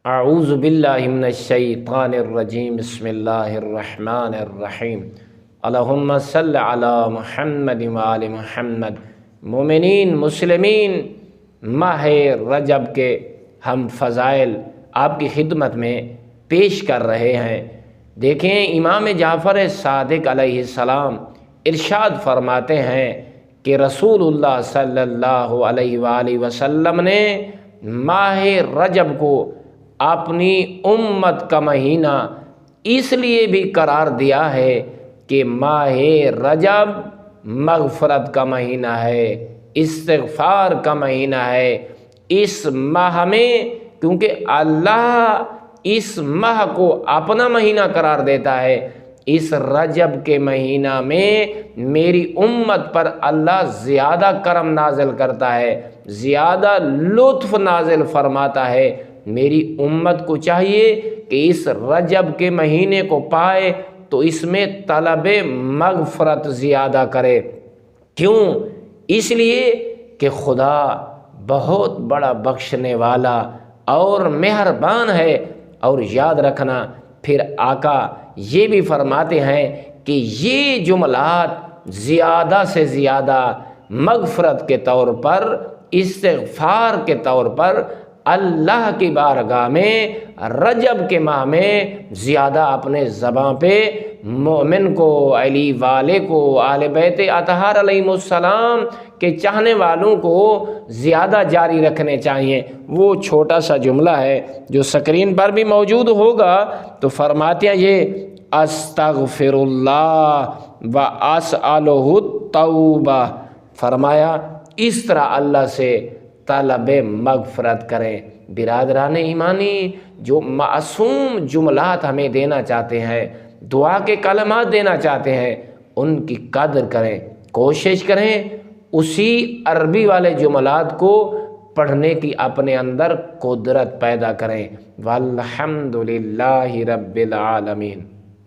اعوذ باللہ من الشیطان الرجیم، بسم اللہ الرحمن الرحیم، اللہم صل علی محمد وآل محمد۔ مومنین مسلمین، ماہ رجب کے ہم فضائل آپ کی خدمت میں پیش کر رہے ہیں۔ دیکھیں، امام جعفر صادق علیہ السلام ارشاد فرماتے ہیں کہ رسول اللہ صلی اللہ علیہ وآلہ وسلم نے ماہ رجب کو اپنی امت کا مہینہ اس لیے بھی قرار دیا ہے کہ ماہ رجب مغفرت کا مہینہ ہے، استغفار کا مہینہ ہے۔ اس ماہ میں کیونکہ اللہ اس ماہ کو اپنا مہینہ قرار دیتا ہے، اس رجب کے مہینہ میں میری امت پر اللہ زیادہ کرم نازل کرتا ہے، زیادہ لطف نازل فرماتا ہے۔ میری امت کو چاہیے کہ اس رجب کے مہینے کو پائے تو اس میں طلب مغفرت زیادہ کرے۔ کیوں؟ اس لیے کہ خدا بہت بڑا بخشنے والا اور مہربان ہے۔ اور یاد رکھنا، پھر آقا یہ بھی فرماتے ہیں کہ یہ جملات زیادہ سے زیادہ مغفرت کے طور پر، استغفار کے طور پر اللہ کی بارگاہ میں رجب کے ماہ میں زیادہ اپنے زبان پہ مومن کو، علی والے کو، اہل بیت اطہار علیہم السلام کے چاہنے والوں کو زیادہ جاری رکھنے چاہیے۔ وہ چھوٹا سا جملہ ہے جو سکرین پر بھی موجود ہوگا، تو فرماتے ہیں یہ استغفر اللہ و اسألہ التوبہ، فرمایا اس طرح اللہ سے طلب مغفرت کریں۔ برادران ایمانی، جو معصوم جملات ہمیں دینا چاہتے ہیں، دعا کے کلمات دینا چاہتے ہیں، ان کی قدر کریں، کوشش کریں اسی عربی والے جملات کو پڑھنے کی اپنے اندر قدرت پیدا کریں۔ والحمد للہ رب العالمین۔